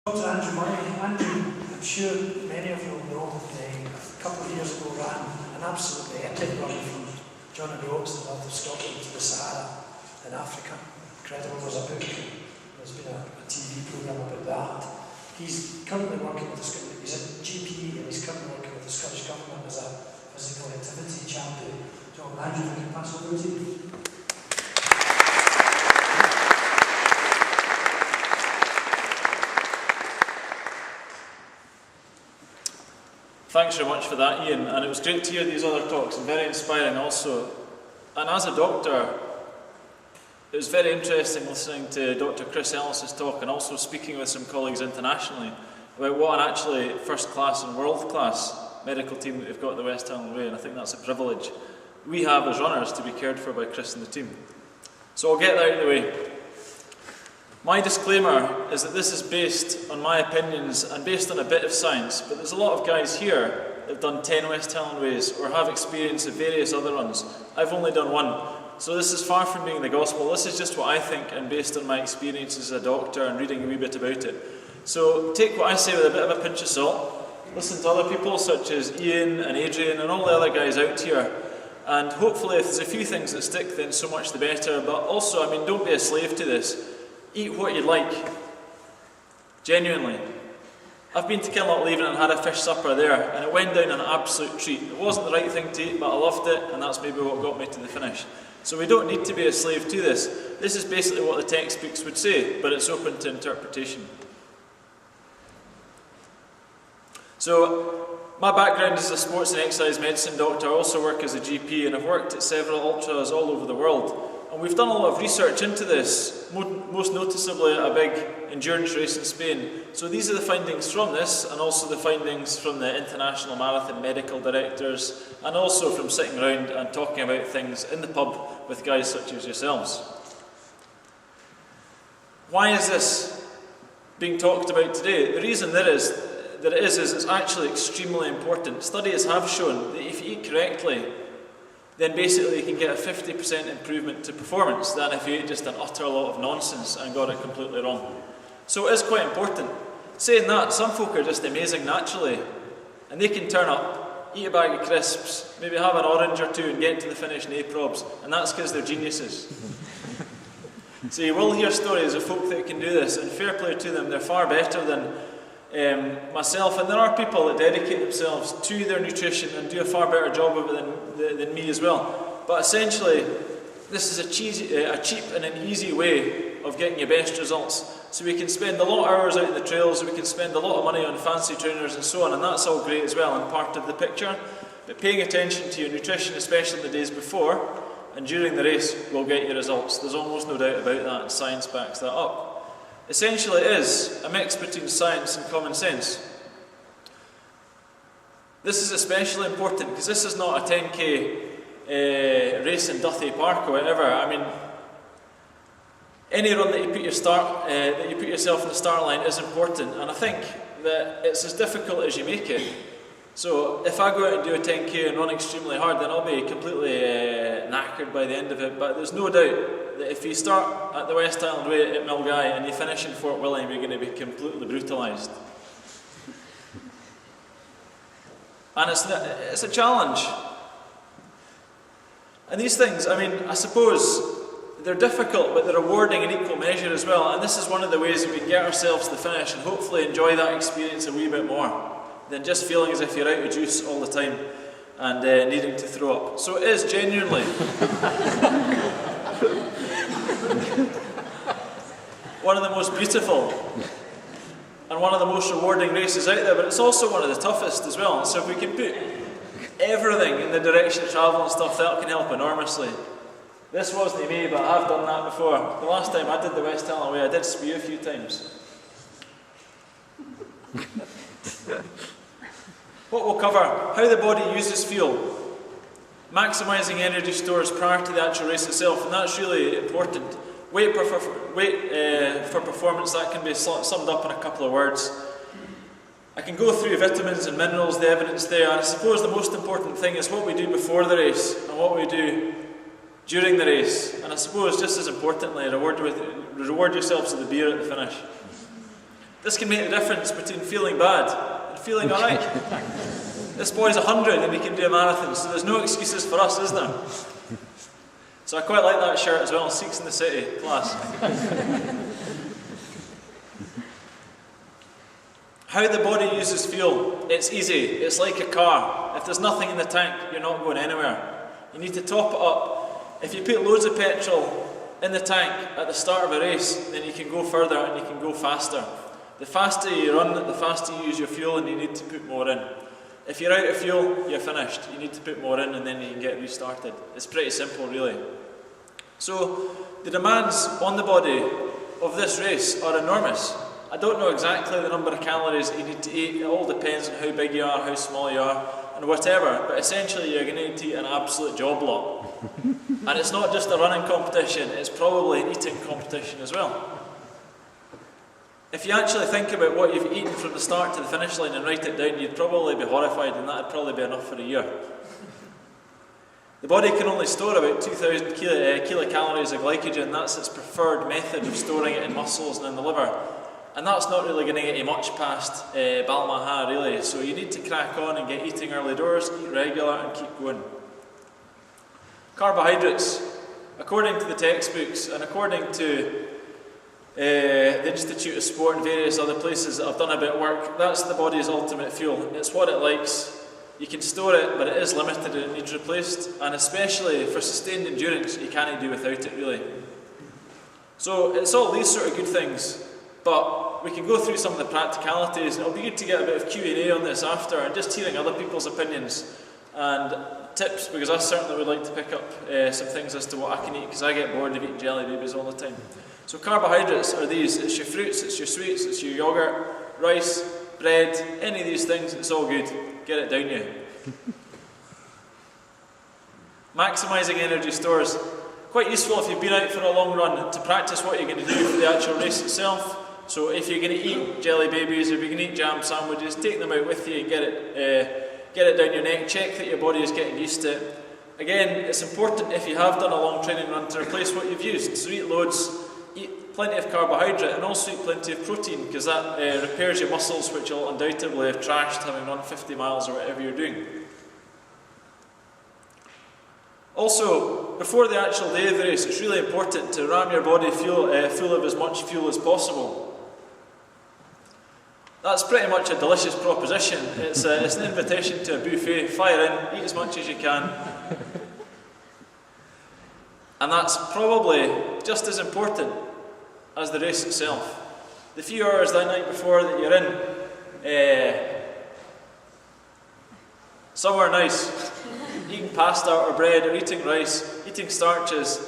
Dr. Andrew Murray. Andrew, I'm sure many of you will know, a couple of years ago ran an absolutely epic run from John and the Oaks in the north of Scotland to the Sahara in Africa. Incredible. There's a book, there's been a TV programme about that. He's currently working with he's a GP and he's currently working with the Scottish Government as a physical activity champion. John, Andrew, if I can pass over to you. Thanks very much for that, Ian, and it was great to hear these other talks and very inspiring also. And as a doctor, it was very interesting listening to Dr. Chris Ellis's talk and also speaking with some colleagues internationally about what an actually first-class and world-class medical team that we've got at the West Highland Way, and I think that's a privilege we have as runners to be cared for by Chris and the team. So I'll get that out of the way. My disclaimer is that this is based on my opinions and based on a bit of science, but there's a lot of guys here that have done 10 West Highland Ways or have experience of various other runs. I've only done one. So this is far from being the gospel. This is just what I think and based on my experience as a doctor and reading a wee bit about it. So take what I say with a bit of a pinch of salt. Listen to other people such as Ian and Adrian and all the other guys out here. And hopefully if there's a few things that stick, then so much the better. But also, don't be a slave to this. Eat what you like. Genuinely. I've been to Kinlochleven and had a fish supper there, and it went down an absolute treat. It wasn't the right thing to eat, but I loved it, and that's maybe what got me to the finish. So we don't need to be a slave to this. This is basically what the textbooks would say, but it's open to interpretation. So, my background is a sports and exercise medicine doctor. I also work as a GP, and I've worked at several ultras all over the world. And we've done a lot of research into this, most noticeably a big endurance race in Spain. So these are the findings from this, and also the findings from the International Marathon medical directors, and also from sitting around and talking about things in the pub with guys such as yourselves. Why is this being talked about today? The reason that it is it's actually extremely important. Studies have shown that if you eat correctly, then basically you can get a 50% improvement to performance than if you ate just an utter lot of nonsense and got it completely wrong. So it is quite important. Saying that, some folk are just amazing naturally, and they can turn up, eat a bag of crisps, maybe have an orange or two and get to the finish in A-probs, and that's because they're geniuses. So you will hear stories of folk that can do this, and fair play to them, they're far better than myself, and there are people that dedicate themselves to their nutrition and do a far better job of it than me as well. But essentially, this is a cheap and an easy way of getting your best results. So we can spend a lot of hours out in the trails, we can spend a lot of money on fancy trainers and so on, and that's all great as well and part of the picture. But paying attention to your nutrition, especially the days before and during the race, will get you results. There's almost no doubt about that, and science backs that up. Essentially it is a mix between science and common sense. This is especially important because this is not a 10k race in Duthie Park or whatever. Any run that you put yourself in the start line is important, and I think that it's as difficult as you make it. So if I go out and do a 10k and run extremely hard, then I'll be completely knackered by the end of it. But there's no doubt that if you start at the West Highland Way at Milngavie and you finish in Fort William, you're going to be completely brutalised. And it's a challenge. And these things, I suppose they're difficult, but they're rewarding in equal measure as well. And this is one of the ways that we can get ourselves to the finish and hopefully enjoy that experience a wee bit more than just feeling as if you're out of juice all the time and needing to throw up. So it is genuinely one of the most beautiful and one of the most rewarding races out there, but it's also one of the toughest as well. So if we can put everything in the direction of travel and stuff, that can help enormously. This wasn't me, but I've done that before. The last time I did the West Highland Way, I did spew a few times. What we'll cover: how the body uses fuel, maximising energy stores prior to the actual race itself, and that's really important. Weight for performance, that can be summed up in a couple of words. I can go through vitamins and minerals, the evidence there, and I suppose the most important thing is what we do before the race and what we do during the race. And I suppose just as importantly, reward yourselves with the beer at the finish. This can make the difference between feeling bad and feeling alright. This boy's 100 and he can do a marathon, so there's no excuses for us, is there? So I quite like that shirt as well, Seeks in the City, class. How the body uses fuel, it's easy, it's like a car. If there's nothing in the tank, you're not going anywhere. You need to top it up. If you put loads of petrol in the tank at the start of a race, then you can go further and you can go faster. The faster you run, the faster you use your fuel, and you need to put more in. If you're out of fuel, you're finished. You need to put more in and then you can get restarted. It's pretty simple, really. So, the demands on the body of this race are enormous. I don't know exactly the number of calories that you need to eat. It all depends on how big you are, how small you are, and whatever. But essentially, you're going to need to eat an absolute job lot. And it's not just a running competition, it's probably an eating competition as well. If you actually think about what you've eaten from the start to the finish line and write it down, you'd probably be horrified, and that'd probably be enough for a year. The body can only store about 2,000 kilocalories of glycogen. That's its preferred method of storing it in muscles and in the liver. And that's not really going to get you much past Balmaha, really. So you need to crack on and get eating early doors, eat regular, and keep going. Carbohydrates, according to the textbooks and according to the Institute of Sport and various other places that have done a bit of work, that's the body's ultimate fuel. It's what it likes. You can store it, but it is limited and it needs replaced. And especially for sustained endurance, you can't do without it, really. So it's all these sort of good things, but we can go through some of the practicalities, and it'll be good to get a bit of Q&A on this after, and just hearing other people's opinions and tips, because I certainly would like to pick up some things as to what I can eat, because I get bored of eating jelly babies all the time. So carbohydrates are these. It's your fruits, it's your sweets, it's your yogurt, rice, bread, any of these things, it's all good. Get it down you. Maximising energy stores. Quite useful if you've been out for a long run to practice what you're going to do for the actual race itself. So if you're going to eat jelly babies, if you're going to eat jam sandwiches, take them out with you and get it down your neck. Check that your body is getting used to it. Again, it's important if you have done a long training run to replace what you've used. So eat loads, eat plenty of carbohydrate, and also eat plenty of protein, because that repairs your muscles, which you'll undoubtedly have trashed having run 50 miles or whatever you're doing. Also, before the actual day of the race, it's really important to ram your body full of as much fuel as possible. That's pretty much a delicious proposition. It's an invitation to a buffet. Fire in, eat as much as you can. And that's probably just as important as the race itself. The few hours that night before that you're in, somewhere nice, eating pasta or bread or eating rice, eating starches,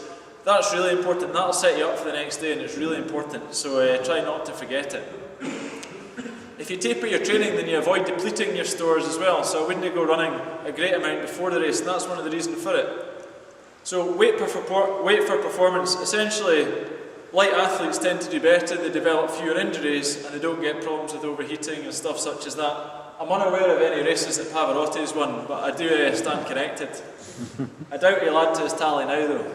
that's really important. That'll set you up for the next day, and it's really important. So try not to forget it. If you taper your training, then you avoid depleting your stores as well. So I wouldn't go running a great amount before the race, and that's one of the reasons for it. So wait for performance. Essentially, light athletes tend to do better. They develop fewer injuries, and they don't get problems with overheating and stuff such as that. I'm unaware of any races that Pavarotti's won, but I do stand corrected. I doubt he'll add to his tally now, though.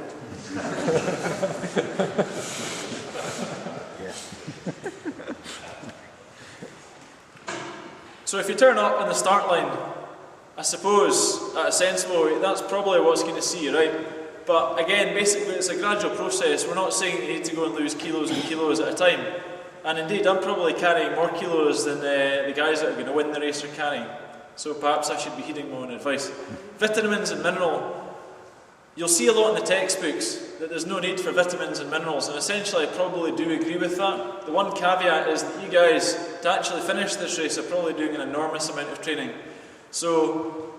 So if you turn up in the start line, I suppose at a sensible rate, that's probably what's going to see you, right? But again, basically it's a gradual process. We're not saying you need to go and lose kilos and kilos at a time. And indeed, I'm probably carrying more kilos than the guys that are going to win the race are carrying. So perhaps I should be heeding my own advice. Vitamins and mineral. You'll see a lot in the textbooks that there's no need for vitamins and minerals, and essentially I probably do agree with that. The one caveat is that you guys, to actually finish this race, are probably doing an enormous amount of training. So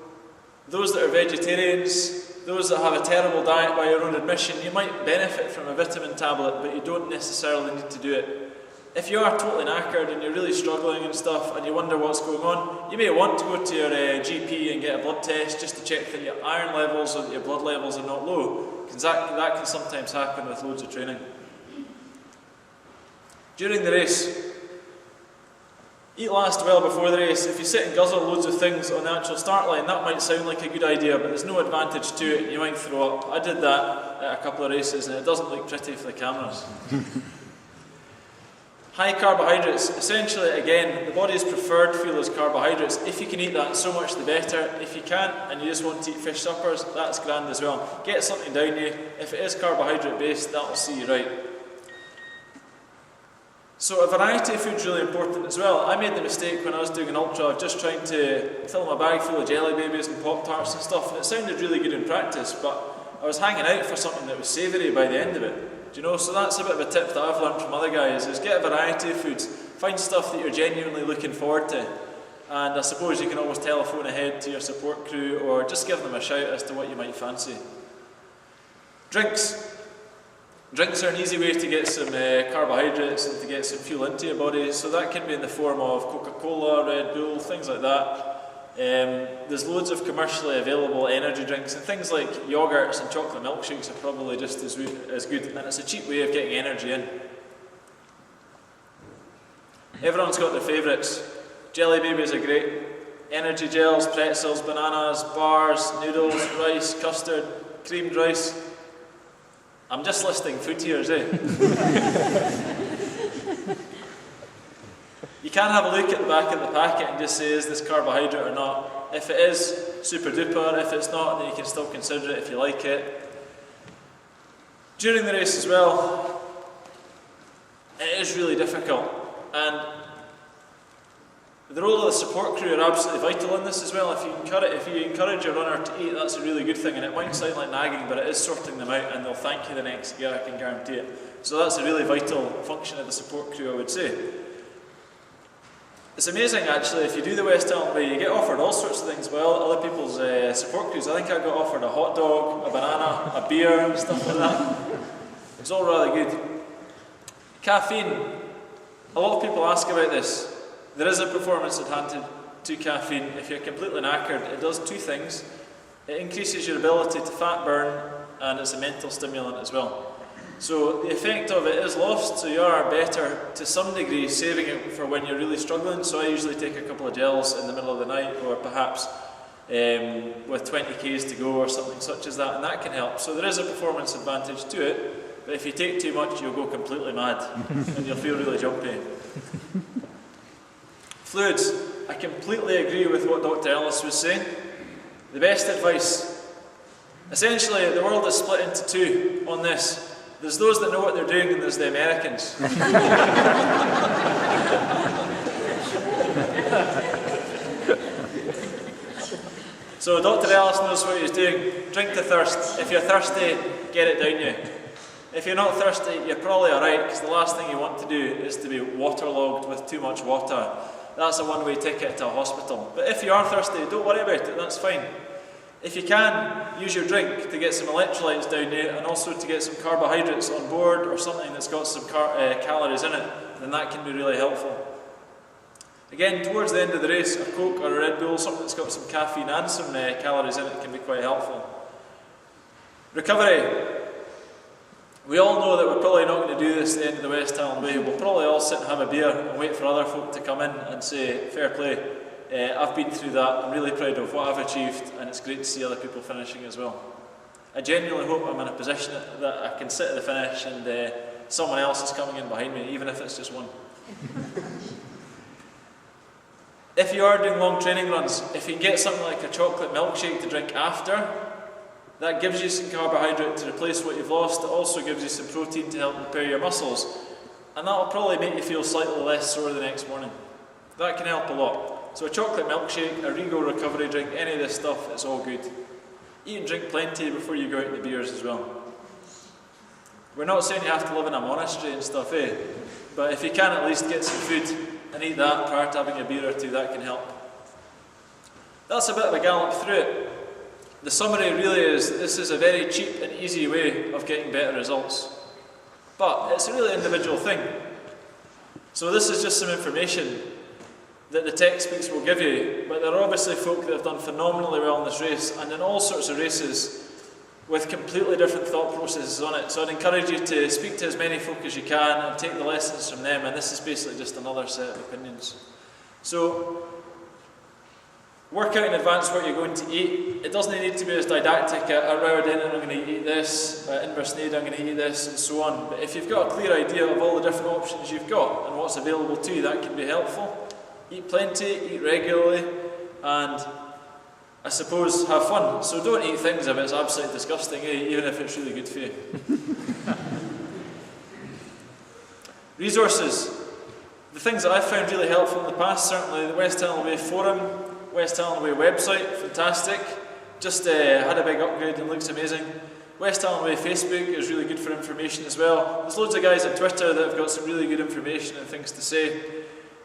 those that are vegetarians, those that have a terrible diet by your own admission, you might benefit from a vitamin tablet, but you don't necessarily need to do it. If you are totally knackered and you're really struggling and stuff, and you wonder what's going on, you may want to go to your GP and get a blood test just to check that your iron levels or that your blood levels are not low, because that can sometimes happen with loads of training. During the race, eat last well before the race. If you sit and guzzle loads of things on the actual start line, that might sound like a good idea, but there's no advantage to it, and you might throw up. I did that at a couple of races, and it doesn't look pretty for the cameras. High carbohydrates, essentially again, the body's preferred fuel is carbohydrates. If you can eat that, so much the better. If you can't and you just want to eat fish suppers, that's grand as well. Get something down you. If it is carbohydrate based, that'll see you right. So a variety of food is really important as well. I made the mistake when I was doing an ultra of just trying to fill my bag full of jelly babies and Pop-Tarts and stuff, and it sounded really good in practice, but I was hanging out for something that was savoury by the end of it. Do you know? So that's a bit of a tip that I've learned from other guys, is get a variety of foods. Find stuff that you're genuinely looking forward to. And I suppose you can always telephone ahead to your support crew or just give them a shout as to what you might fancy. Drinks. Drinks are an easy way to get some carbohydrates and to get some fuel into your body, so that can be in the form of Coca-Cola, Red Bull, things like that. There's loads of commercially available energy drinks, and things like yogurts and chocolate milkshakes are probably just as good, and it's a cheap way of getting energy in. Everyone's got their favourites. Jelly babies are great. Energy gels, pretzels, bananas, bars, noodles, rice, custard, creamed rice. I'm just listing food tiers, eh? You can have a look at the back of the packet and just say, is this carbohydrate or not? If it is, super duper. If it's not, then you can still consider it if you like it. During the race as well, it is really difficult. And the role of the support crew are absolutely vital in this as well. If you encourage your runner to eat, that's a really good thing, and it might sound like nagging, but it is sorting them out, and they'll thank you the next year, I can guarantee it. So that's a really vital function of the support crew, I would say. It's amazing actually, if you do the West Island way, you get offered all sorts of things by other people's support crews. I think I got offered a hot dog, a banana, a beer, and stuff like that. It's all really good. Caffeine. A lot of people ask about this. There is a performance advantage to caffeine. If you're completely knackered, it does two things. It increases your ability to fat burn, and it's a mental stimulant as well. So the effect of it is lost, so you are better to some degree saving it for when you're really struggling. So I usually take a couple of gels in the middle of the night, or perhaps with 20 Ks to go or something such as that, and that can help. So there is a performance advantage to it, but if you take too much, you'll go completely mad and you'll feel really jumpy. Fluids. I completely agree with what Dr. Ellis was saying. The best advice. Essentially, the world is split into two on this. There's those that know what they're doing, and there's the Americans. So Dr. Ellis knows what he's doing. Drink to thirst. If you're thirsty, get it down you. If you're not thirsty, you're probably alright, because the last thing you want to do is to be waterlogged with too much water. That's a one-way ticket to a hospital. But if you are thirsty, don't worry about it, that's fine. If you can, use your drink to get some electrolytes down you, and also to get some carbohydrates on board, or something that's got some calories in it, then that can be really helpful. Again, towards the end of the race, a Coke or a Red Bull, something that's got some caffeine and some calories in it, can be quite helpful. Recovery. We all know that we're probably not going to do this at the end of the West Island Way. We'll probably all sit and have a beer and wait for other folk to come in and say, fair play, I've been through that, I'm really proud of what I've achieved, and it's great to see other people finishing as well. I genuinely hope I'm in a position that I can sit at the finish and someone else is coming in behind me, even if it's just one. If you are doing long training runs, if you can get something like a chocolate milkshake to drink after, that gives you some carbohydrate to replace what you've lost. It also gives you some protein to help repair your muscles, and that will probably make you feel slightly less sore the next morning. That can help a lot. So a chocolate milkshake, a Rego recovery drink, any of this stuff, it's all good. Eat and drink plenty before you go out in the beers as well. We're not saying you have to live in a monastery and stuff, but if you can at least get some food and eat that prior to having a beer or two, that can help. That's a bit of a gallop through it. The summary really is, this is a very cheap and easy way of getting better results. But it's a really individual thing. So this is just some information that the textbooks will give you, but there are obviously folk that have done phenomenally well in this race, and in all sorts of races with completely different thought processes on it. So I'd encourage you to speak to as many folk as you can and take the lessons from them, and this is basically just another set of opinions. So Work out in advance what you're going to eat. It doesn't need to be as didactic, at Rower Dinner I'm going to eat this, at Inversnaid I'm going to eat this, and so on. But if you've got a clear idea of all the different options you've got and what's available to you, that can be helpful. Eat plenty, eat regularly, and I suppose have fun. So don't eat things if it's absolutely disgusting, even if it's really good for you. Resources. The things that I've found really helpful in the past, certainly the West Highland Way forum, West Highland Way website, fantastic. Just had a big upgrade and looks amazing. West Highland Way Facebook is really good for information as well. There's loads of guys on Twitter that have got some really good information and things to say.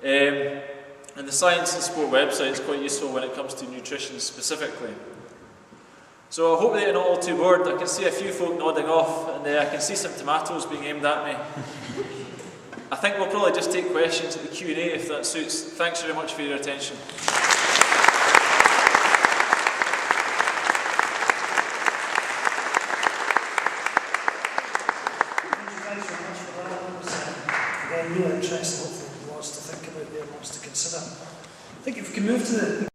And the Science and Sport website is quite useful when it comes to nutrition specifically. So I hope that you're not all too bored. I can see a few folk nodding off, and I can see some tomatoes being aimed at me. I think we'll probably just take questions at the Q&A if that suits. Thanks very much for your attention. Really interesting, hopefully lots to think about there, lots to consider. I think if we can move to the